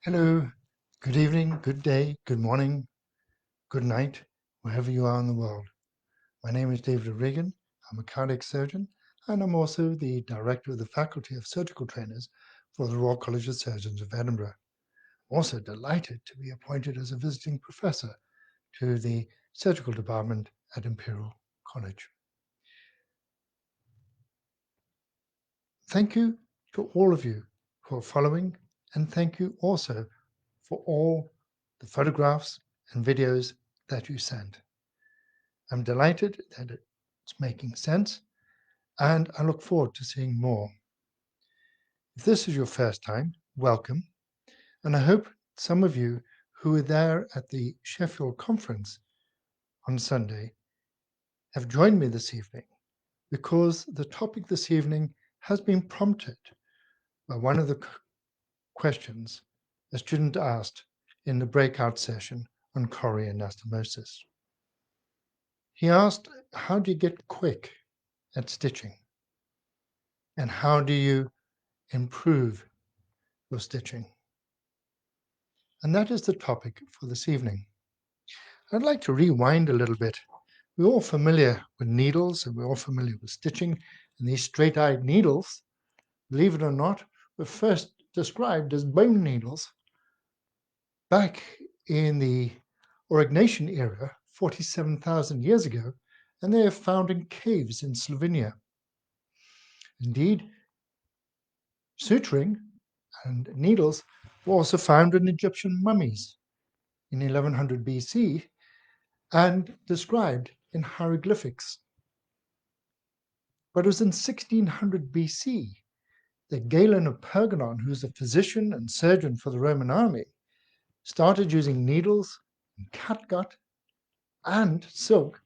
Hello, good evening, good day, good morning, good night, wherever you are in the world. My name is David Regan. I'm a cardiac surgeon, and I'm also the director of the Faculty of Surgical Trainers for the Royal College of Surgeons of Edinburgh. I'm also delighted to be appointed as a visiting professor to the surgical department at Imperial College. Thank you to all of you who are following, and thank you also for all the photographs and videos that you sent. I'm delighted that it's making sense, and I look forward to seeing more. If this is your first time, welcome, and I hope some of you who were there at the Sheffield conference on Sunday have joined me this evening, because the topic this evening has been prompted by one of the questions a student asked in the breakout session on coronary anastomosis. He asked, how do you get quick at stitching? And how do you improve your stitching? And that is the topic for this evening. I'd like to rewind a little bit. We're all familiar with needles and we're all familiar with stitching, and these straight-eyed needles, believe it or not, were first described as bone needles back in the Aurignacian era, 47,000 years ago, and they are found in caves in Slovenia. Indeed, suturing and needles were also found in Egyptian mummies in 1100 BC and described in hieroglyphics. But it was in 1600 BC that Galen of Pergamon, who's a physician and surgeon for the Roman army, started using needles and catgut and silk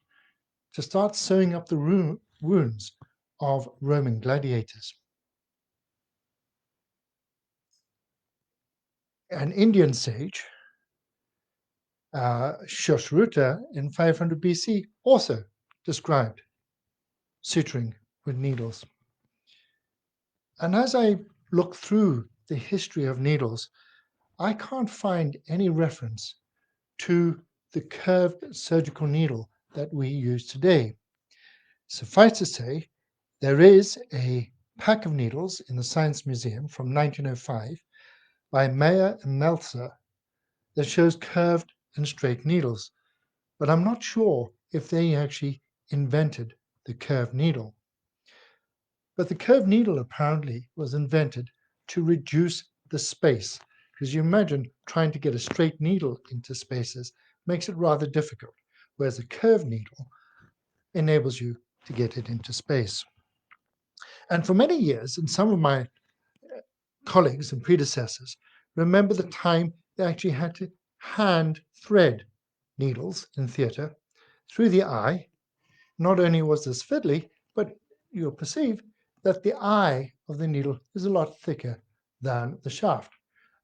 to start sewing up the wounds of Roman gladiators. An Indian sage, Shoshruta, in 500 BC, also described suturing with needles. And as I look through the history of needles, I can't find any reference to the curved surgical needle that we use today. Suffice to say, there is a pack of needles in the Science Museum from 1905 by Mayer and Meltzer that shows curved and straight needles, but I'm not sure if they actually invented the curved needle. But the curved needle apparently was invented to reduce the space, because you imagine trying to get a straight needle into spaces makes it rather difficult, whereas a curved needle enables you to get it into space. And for many years, and some of my colleagues and predecessors remember the time they actually had to hand thread needles in theatre through the eye. Not only was this fiddly, but you'll perceive that the eye of the needle is a lot thicker than the shaft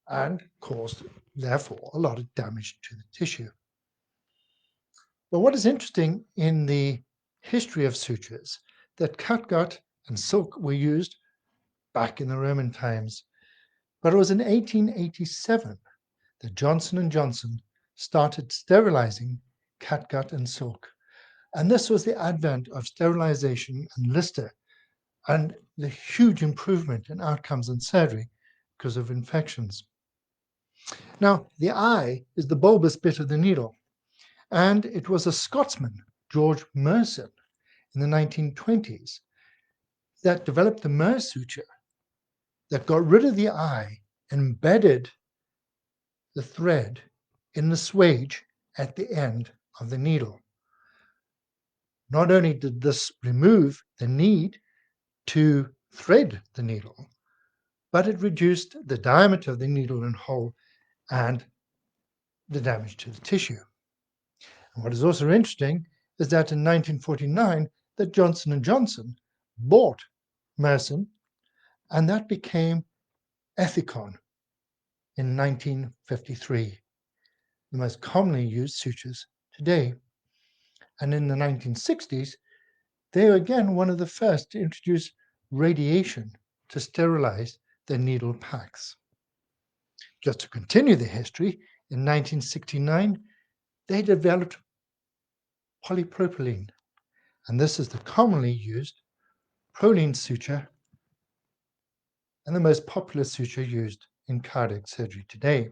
and caused, therefore, a lot of damage to the tissue. But what is interesting in the history of sutures, that catgut and silk were used back in the Roman times. But it was in 1887 that Johnson & Johnson started sterilizing catgut and silk. And this was the advent of sterilization and Lister and the huge improvement in outcomes in surgery because of infections. Now, the eye is the bulbous bit of the needle, and it was a Scotsman, George Mercer, in the 1920s that developed the Merce suture that got rid of the eye, embedded the thread in the swage at the end of the needle. Not only did this remove the need to thread the needle, but it reduced the diameter of the needle and hole and the damage to the tissue. And what is also interesting is that in 1949, that Johnson & Johnson bought Merson, and that became Ethicon in 1953, the most commonly used sutures today. And in the 1960s, they were again one of the first to introduce radiation to sterilize their needle packs. just to continue the history, in 1969, they developed polypropylene, and this is the commonly used Prolene suture and the most popular suture used in cardiac surgery today.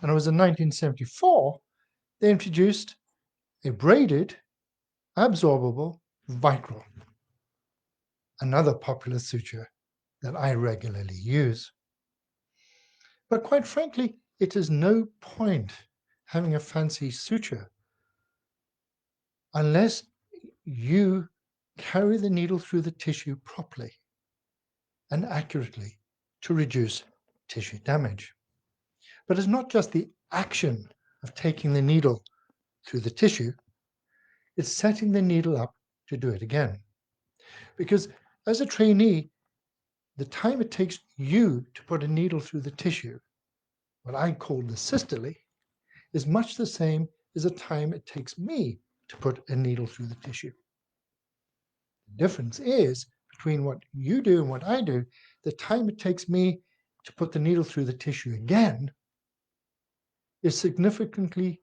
And it was in 1974 they introduced a braided, absorbable Vicryl, another popular suture that I regularly use. But quite frankly, it is no point having a fancy suture unless you carry the needle through the tissue properly and accurately to reduce tissue damage. But it's not just the action of taking the needle through the tissue, it's setting the needle up to do it again. Because as a trainee, the time it takes you to put a needle through the tissue, what I call the systole, is much the same as the time it takes me to put a needle through the tissue. The difference is between what you do and what I do, the time it takes me to put the needle through the tissue again is significantly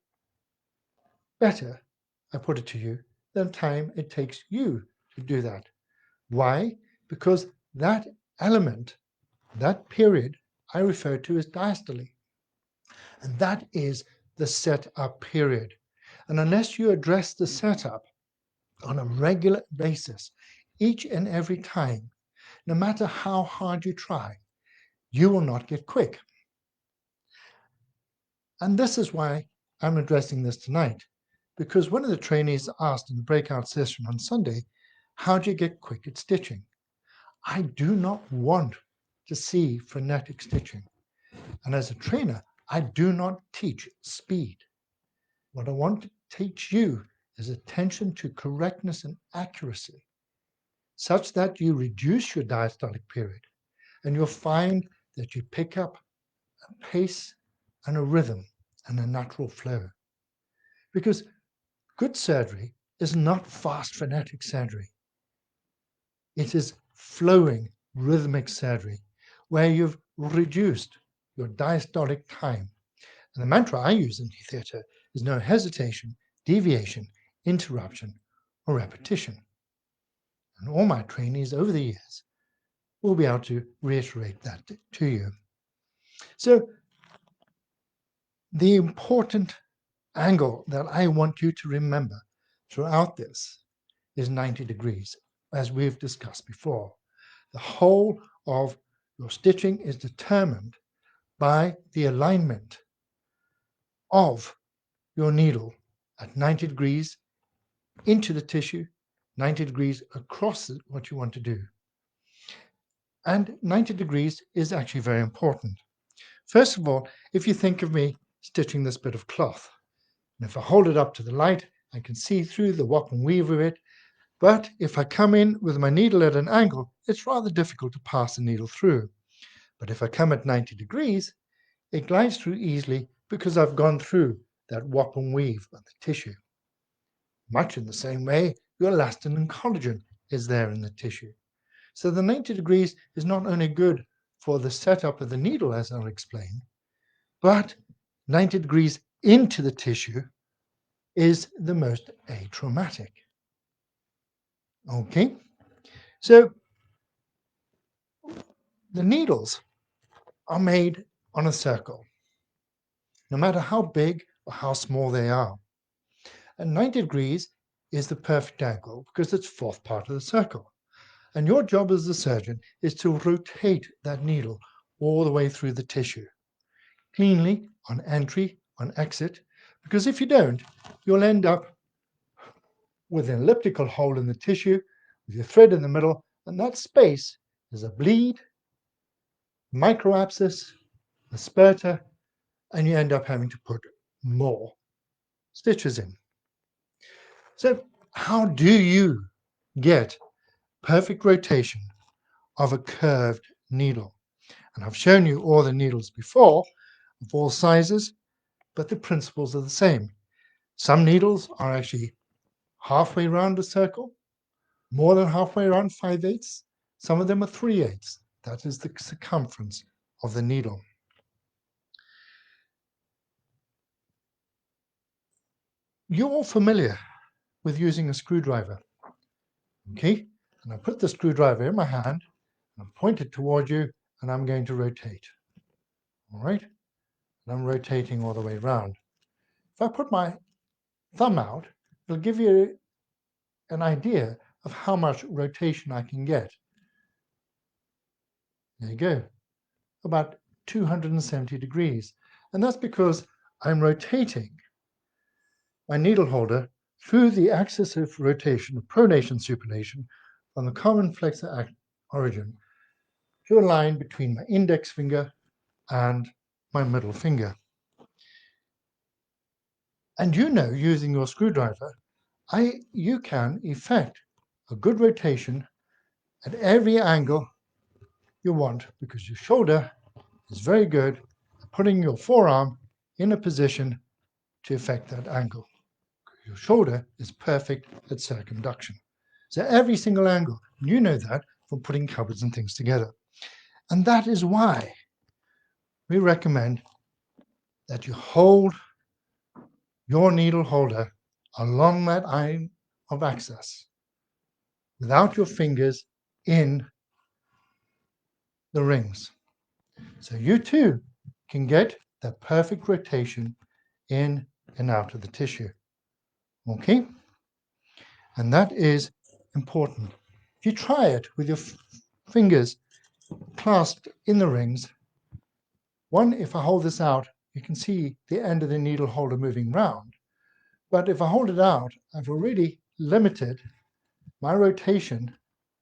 better, I put it to you, than time it takes you to do that. Why? Because that element, that period, I refer to as diastole. And that is the setup period. And unless you address the setup on a regular basis, each and every time, no matter how hard you try, you will not get quick. And this is why I'm addressing this tonight, because one of the trainees asked in the breakout session on Sunday, how do you get quick at stitching? I do not want to see frenetic stitching. And as a trainer, I do not teach speed. What I want to teach you is attention to correctness and accuracy, such that you reduce your diastolic period and you'll find that you pick up a pace and a rhythm and a natural flow. Because good surgery is not fast frenetic surgery. It is flowing rhythmic surgery where you've reduced your diastolic time. And the mantra I use in theatre is no hesitation, deviation, interruption, or repetition. And all my trainees over the years will be able to reiterate that to you. So the important angle that I want you to remember throughout this is 90 degrees, as we've discussed before. The whole of your stitching is determined by the alignment of your needle at 90 degrees into the tissue, 90 degrees across what you want to do. And 90 degrees is actually very important. First of all, if you think of me stitching this bit of cloth, and if I hold it up to the light, I can see through the wop and weave of it. But if I come in with my needle at an angle, it's rather difficult to pass the needle through. But if I come at 90 degrees, it glides through easily because I've gone through that wop and weave of the tissue. Much in the same way, your elastin and collagen is there in the tissue. So the 90 degrees is not only good for the setup of the needle, as I'll explain, but 90 degrees into the tissue is the most atraumatic. Okay, so the needles are made on a circle, no matter how big or how small they are. And 90 degrees is the perfect angle because it's fourth part of the circle. And your job as a surgeon is to rotate that needle all the way through the tissue, cleanly on entry, on exit, because if you don't, you'll end up with an elliptical hole in the tissue with your thread in the middle, and that space is a bleed, microabscess, a spurter, and you end up having to put more stitches in. So how do you get perfect rotation of a curved needle? And I've shown you all the needles before of all sizes, but the principles are the same. Some needles are actually halfway around a circle, more than halfway around 5/8. Some of them are 3/8. That is the circumference of the needle. You're all familiar with using a screwdriver, okay? And I put the screwdriver in my hand, and I point it toward you, and I'm going to rotate, all right? And I'm rotating all the way around. If I put my thumb out, it'll give you an idea of how much rotation I can get. There you go, about 270 degrees. And that's because I'm rotating my needle holder through the axis of rotation, of pronation supination, from the common flexor origin to a line between my index finger and my middle finger. And you know, using your screwdriver, you can effect a good rotation at every angle you want, because your shoulder is very good at putting your forearm in a position to effect that angle. Your shoulder is perfect at circumduction. So every single angle, you know that from putting cupboards and things together. And that is why we recommend that you hold your needle holder along that line of axis without your fingers in the rings. So you too can get that perfect rotation in and out of the tissue. Okay? And that is important. If you try it with your fingers clasped in the rings, one, if I hold this out, you can see the end of the needle holder moving round. But if I hold it out, I've already limited my rotation,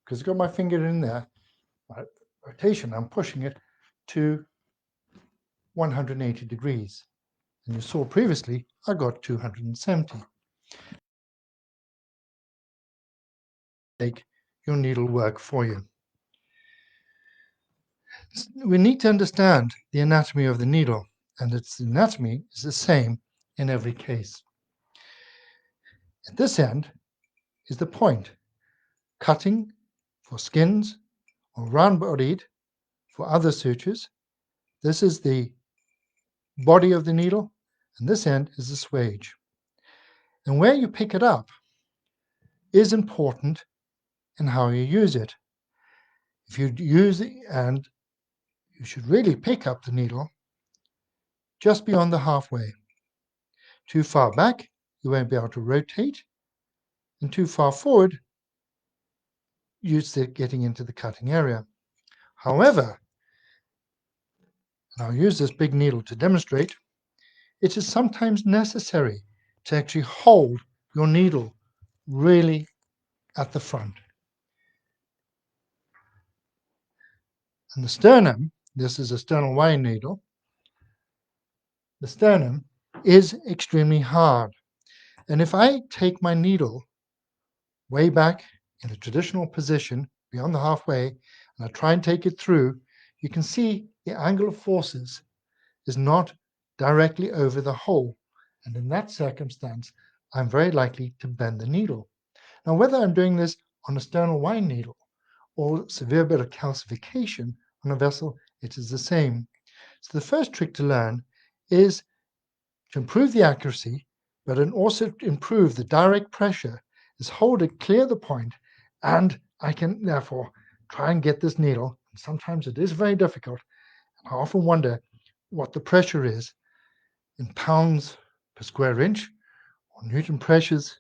because I've got my finger in there, my rotation, I'm pushing it to 180 degrees. And you saw previously, I got 270. Make your needle work for you. We need to understand the anatomy of the needle, and its anatomy is the same in every case. At this end is the point, cutting for skins or round-bodied for other sutures. This is the body of the needle, and this end is the swage. And where you pick it up is important in how you use it. If you use it, and you should really pick up the needle just beyond the halfway. Too far back, you won't be able to rotate, and too far forward, you're getting into the cutting area. However, and I'll use this big needle to demonstrate, it is sometimes necessary to actually hold your needle really at the front. And the sternum, this is a sternal wine needle, the sternum is extremely hard. And if I take my needle way back in the traditional position, beyond the halfway, and I try and take it through, you can see the angle of forces is not directly over the hole. And in that circumstance, I'm very likely to bend the needle. Now, whether I'm doing this on a sternal wine needle or severe bit of calcification on a vessel, it is the same. So the first trick to learn is to improve the accuracy, but also to improve the direct pressure, is hold it, clear the point, and I can therefore try and get this needle. Sometimes it is very difficult. I often wonder what the pressure is in pounds per square inch or Newton pressures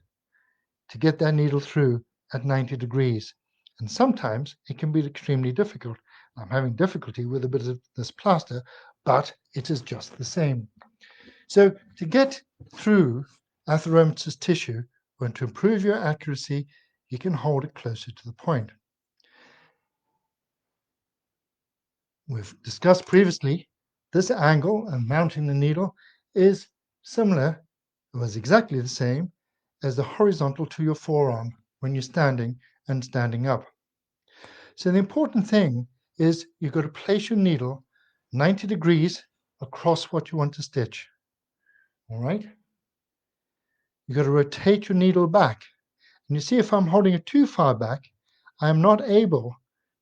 to get that needle through at 90 degrees. And sometimes it can be extremely difficult. I'm having difficulty with a bit of this plaster, but it is just the same. So to get through atheromatous tissue, or to improve your accuracy, you can hold it closer to the point. We've discussed previously, this angle and mounting the needle is similar, it was exactly the same as the horizontal to your forearm when you're standing and standing up. So the important thing is you've got to place your needle 90 degrees across what you want to stitch. All right? You've got to rotate your needle back. And you see, if I'm holding it too far back, I am not able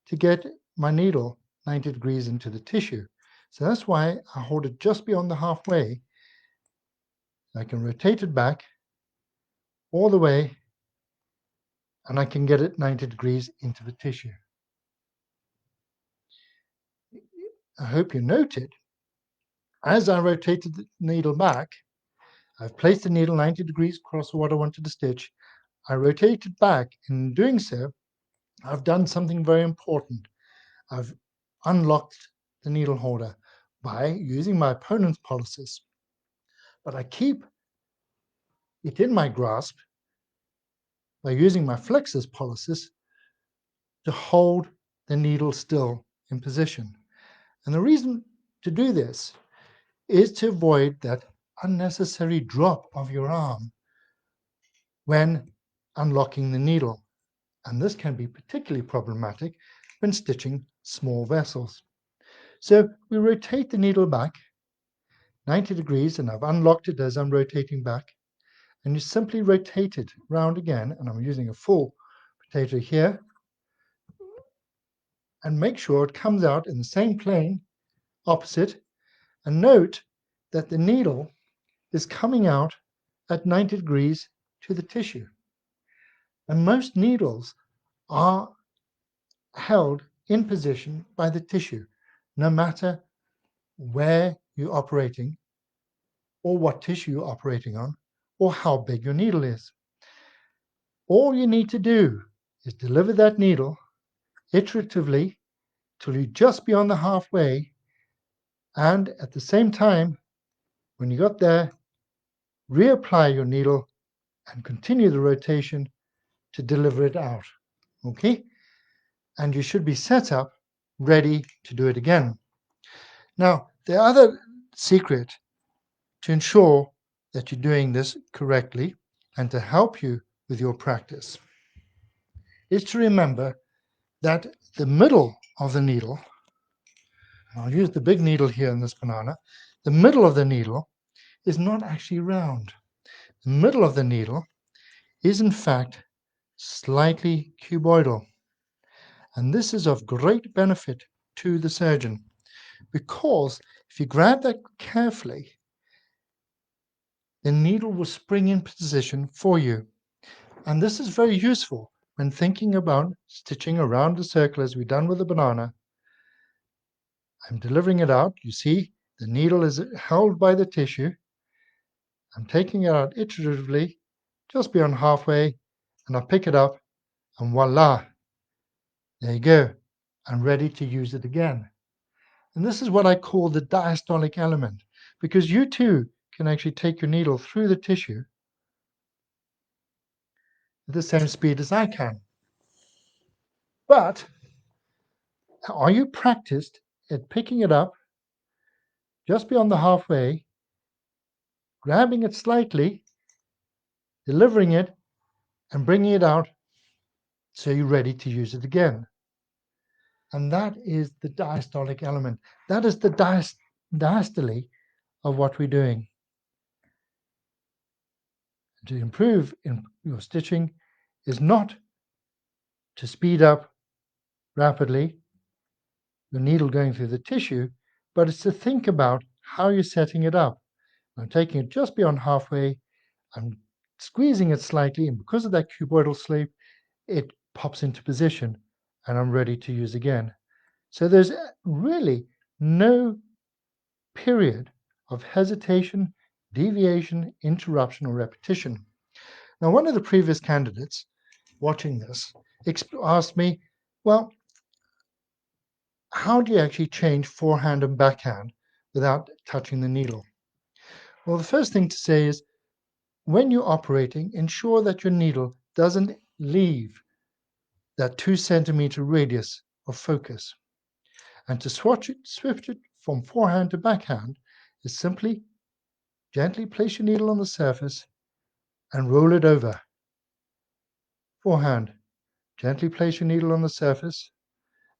to get my needle 90 degrees into the tissue. So that's why I hold it just beyond the halfway. I can rotate it back all the way, and I can get it 90 degrees into the tissue. I hope you noted, as I rotated the needle back, I've placed the needle 90 degrees across what I wanted to stitch. I rotated back. In doing so, I've done something very important. I've unlocked the needle holder by using my opponent's polysis, but I keep it in my grasp by using my flexor's polysis to hold the needle still in position. And the reason to do this is to avoid that unnecessary drop of your arm when unlocking the needle. And this can be particularly problematic when stitching small vessels. So we rotate the needle back 90 degrees, and I've unlocked it as I'm rotating back. And you simply rotate it round again, and I'm using a full potato here, and make sure it comes out in the same plane opposite. And note that the needle is coming out at 90 degrees to the tissue. And most needles are held in position by the tissue, no matter where you're operating or what tissue you're operating on or how big your needle is. All you need to do is deliver that needle iteratively till you're just beyond the halfway, and at the same time, when you got there, reapply your needle and continue the rotation to deliver it out. Okay? And you should be set up ready to do it again. Now, the other secret to ensure that you're doing this correctly and to help you with your practice is to remember that the middle of the needle, I'll use the big needle here in this banana, the middle of the needle is not actually round. The middle of the needle is in fact slightly cuboidal. And this is of great benefit to the surgeon, because if you grab that carefully, the needle will spring in position for you. And this is very useful when thinking about stitching around the circle as we've done with the banana. I'm delivering it out. You see, the needle is held by the tissue. I'm taking it out iteratively, just beyond halfway, and I pick it up, and voila, there you go. I'm ready to use it again. And this is what I call the diastolic element, because you too can actually take your needle through the tissue at the same speed as I can. But are you practiced at picking it up just beyond the halfway, grabbing it slightly, delivering it, and bringing it out so you're ready to use it again? And that is the diastolic element. That is the diastole of what we're doing. To improve in your stitching is not to speed up rapidly the needle going through the tissue, but it's to think about how you're setting it up. I'm taking it just beyond halfway, I'm squeezing it slightly, and because of that cuboidal slope, it pops into position, and I'm ready to use again. So there's really no period of hesitation, deviation, interruption, or repetition. Now, one of the previous candidates watching this asked me, well, how do you actually change forehand and backhand without touching the needle? Well, the first thing to say is when you're operating, ensure that your needle doesn't leave that 2 centimeter radius of focus. And to switch it from forehand to backhand is simply gently place your needle on the surface and roll it over. Forehand, gently place your needle on the surface,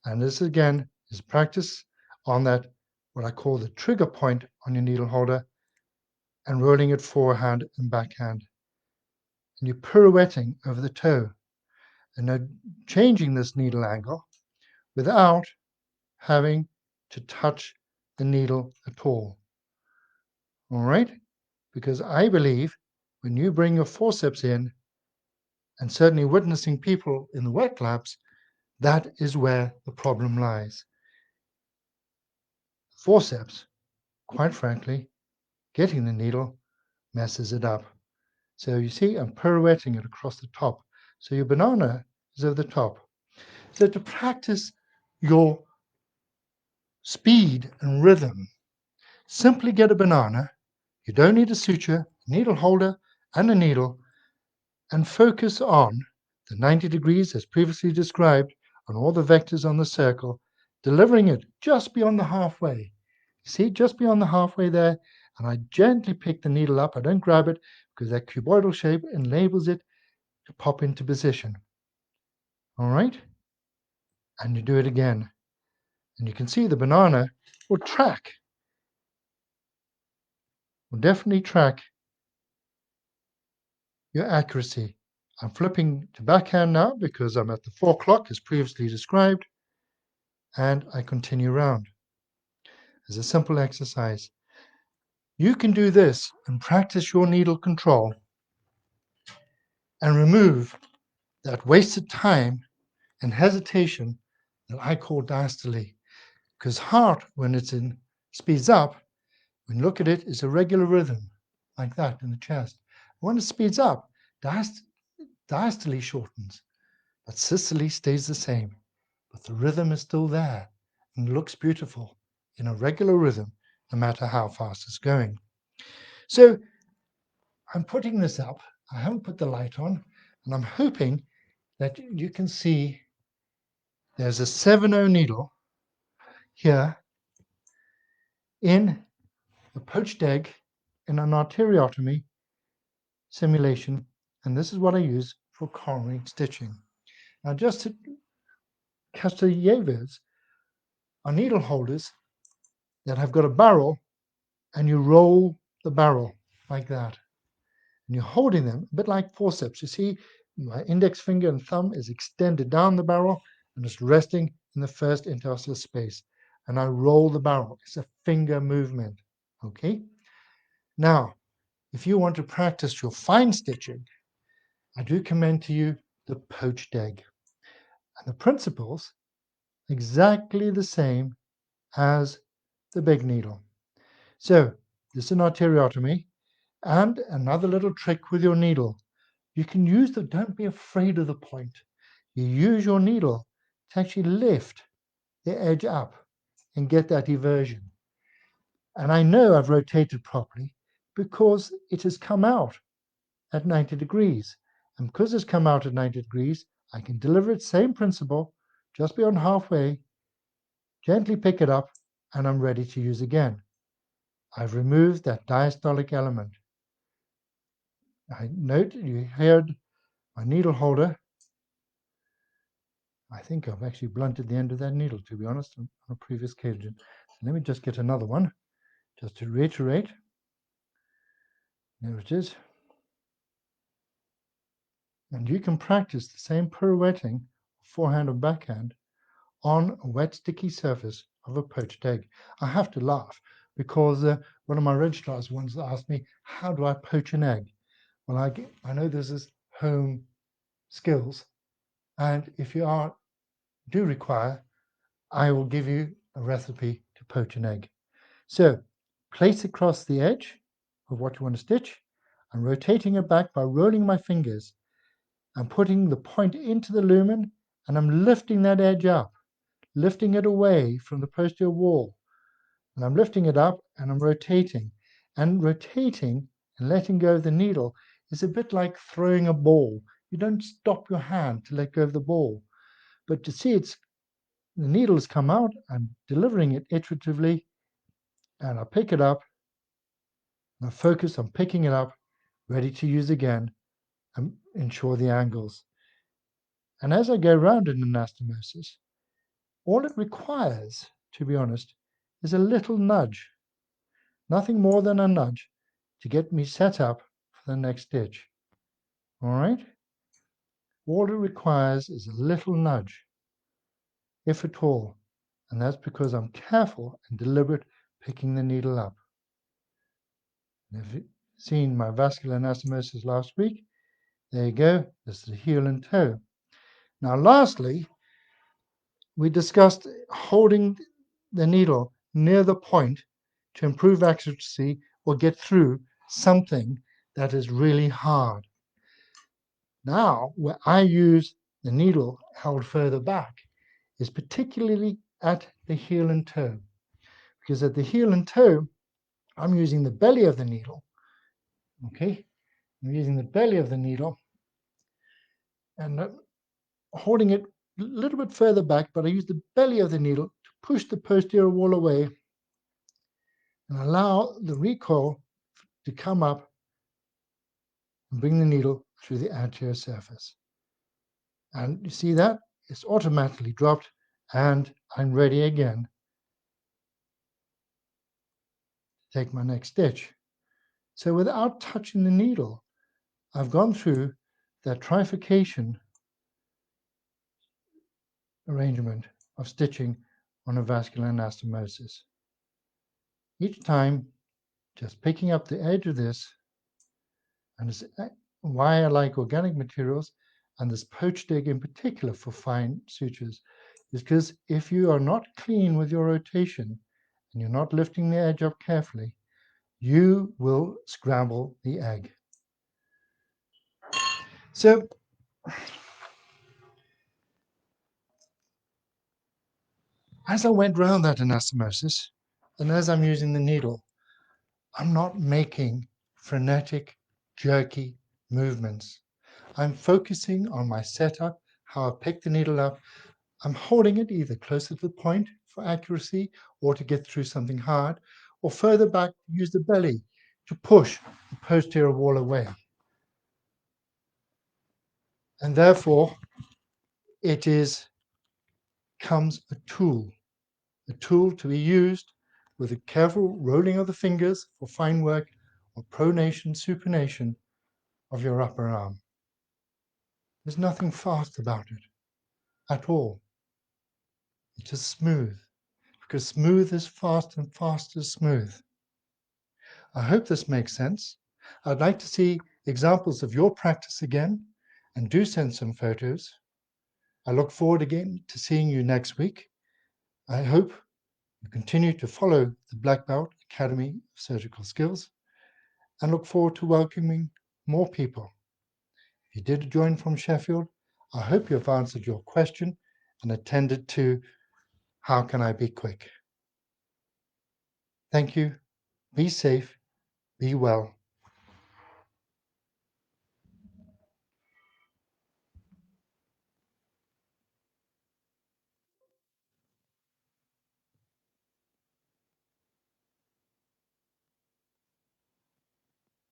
and this again is practice on that, what I call the trigger point on your needle holder, and rolling it forehand and backhand. And you're pirouetting over the toe, and now changing this needle angle without having to touch the needle at all. All right? Because I believe when you bring your forceps in, and certainly witnessing people in the wet labs, that is where the problem lies. Forceps, quite frankly, getting the needle messes it up. So you see, I'm pirouetting it across the top. So your banana is over the top. So to practice your speed and rhythm, simply get a banana. You don't need a suture, needle holder, and a needle, and focus on the 90 degrees as previously described on all the vectors on the circle, delivering it just beyond the halfway. See, just beyond the halfway there, and I gently pick the needle up. I don't grab it because that cuboidal shape enables it to pop into position. All right? And you do it again. And you can see the banana will track, will definitely track your accuracy. I'm flipping to backhand now because I'm at the 4 o'clock as previously described, and I continue round. As a simple exercise. You can do this and practice your needle control and remove that wasted time and hesitation that I call diastole. Because heart, when it's in speeds up, when you look at it, it's a regular rhythm, like that in the chest. When it speeds up, diastole shortens, but systole stays the same. But the rhythm is still there and looks beautiful in a regular rhythm, no matter how fast it's going. So I'm putting this up. I haven't put the light on, and I'm hoping that you can see there's a 7/0 needle here in a poached egg in an arteriotomy simulation, and this is what I use for coronary stitching. Now, just to Castellievers are needle holders that have got a barrel, and you roll the barrel like that. And you're holding them a bit like forceps. You see, my index finger and thumb is extended down the barrel and it's resting in the first interosseous space. And I roll the barrel. It's a finger movement. Okay? Now, if you want to practice your fine stitching, I do commend to you the poached egg. And the principles exactly the same as the big needle. So, this is an arteriotomy. And another little trick with your needle. You can use the, don't be afraid of the point. You use your needle to actually lift the edge up and get that eversion. And I know I've rotated properly because it has come out at 90 degrees. And because it's come out at 90 degrees, I can deliver it, same principle, just beyond halfway, gently pick it up, and I'm ready to use again. I've removed that diastolic element. I note you heard my needle holder. I think I've actually blunted the end of that needle, to be honest, on a previous occasion. So let me just get another one, just to reiterate. There it is. And you can practice the same pirouetting, forehand and backhand, on a wet, sticky surface of a poached egg. I have to laugh because one of my registrars once asked me, how do I poach an egg? Well, I know this is home skills, and if you do require, I will give you a recipe to poach an egg. So place across the edge of what you want to stitch. I'm rotating it back by rolling my fingers. I'm putting the point into the lumen and I'm lifting that edge up, lifting it away from the posterior wall. And I'm lifting it up and I'm rotating. And rotating and letting go of the needle is a bit like throwing a ball. You don't stop your hand to let go of the ball. But to see the needle has come out, I'm delivering it iteratively, and I pick it up, and I focus on picking it up, ready to use again, and ensure the angles. And as I go around in anastomosis, all it requires, to be honest, is a little nudge, nothing more than a nudge, to get me set up for the next stitch. All right? All it requires is a little nudge, if at all, and that's because I'm careful and deliberate picking the needle up. And if you've seen my vascular anastomosis last week, There you go. This is the heel and toe. Now, lastly, we discussed holding the needle near the point to improve accuracy or get through something that is really hard. Now, where I use the needle held further back is particularly at the heel and toe, because at the heel and toe, I'm using the belly of the needle. Okay, I'm using the belly of the needle and holding it a little bit further back, but I use the belly of the needle to push the posterior wall away and allow the recoil to come up and bring the needle through the anterior surface. And you see that? It's automatically dropped and I'm ready again to take my next stitch. So without touching the needle, I've gone through that trifurcation arrangement of stitching on a vascular anastomosis. Each time, just picking up the edge of this, and it's why I like organic materials and this poached egg in particular for fine sutures, is because if you are not clean with your rotation and you're not lifting the edge up carefully, you will scramble the egg. So as I went round that anastomosis, and as I'm using the needle, I'm not making frenetic, jerky movements. I'm focusing on my setup, how I pick the needle up. I'm holding it either closer to the point for accuracy or to get through something hard, or further back to use the belly to push the posterior wall away. And therefore, it comes a tool to be used with a careful rolling of the fingers for fine work or pronation, supination of your upper arm. There's nothing fast about it at all. It is smooth, because smooth is fast and fast is smooth. I hope this makes sense. I'd like to see examples of your practice again, and do send some photos. I look forward again to seeing you next week. I hope you continue to follow the Black Belt Academy of Surgical Skills and look forward to welcoming more people. If you did join from Sheffield, I hope you have answered your question and attended to how can I be quick. Thank you. Be safe, be well,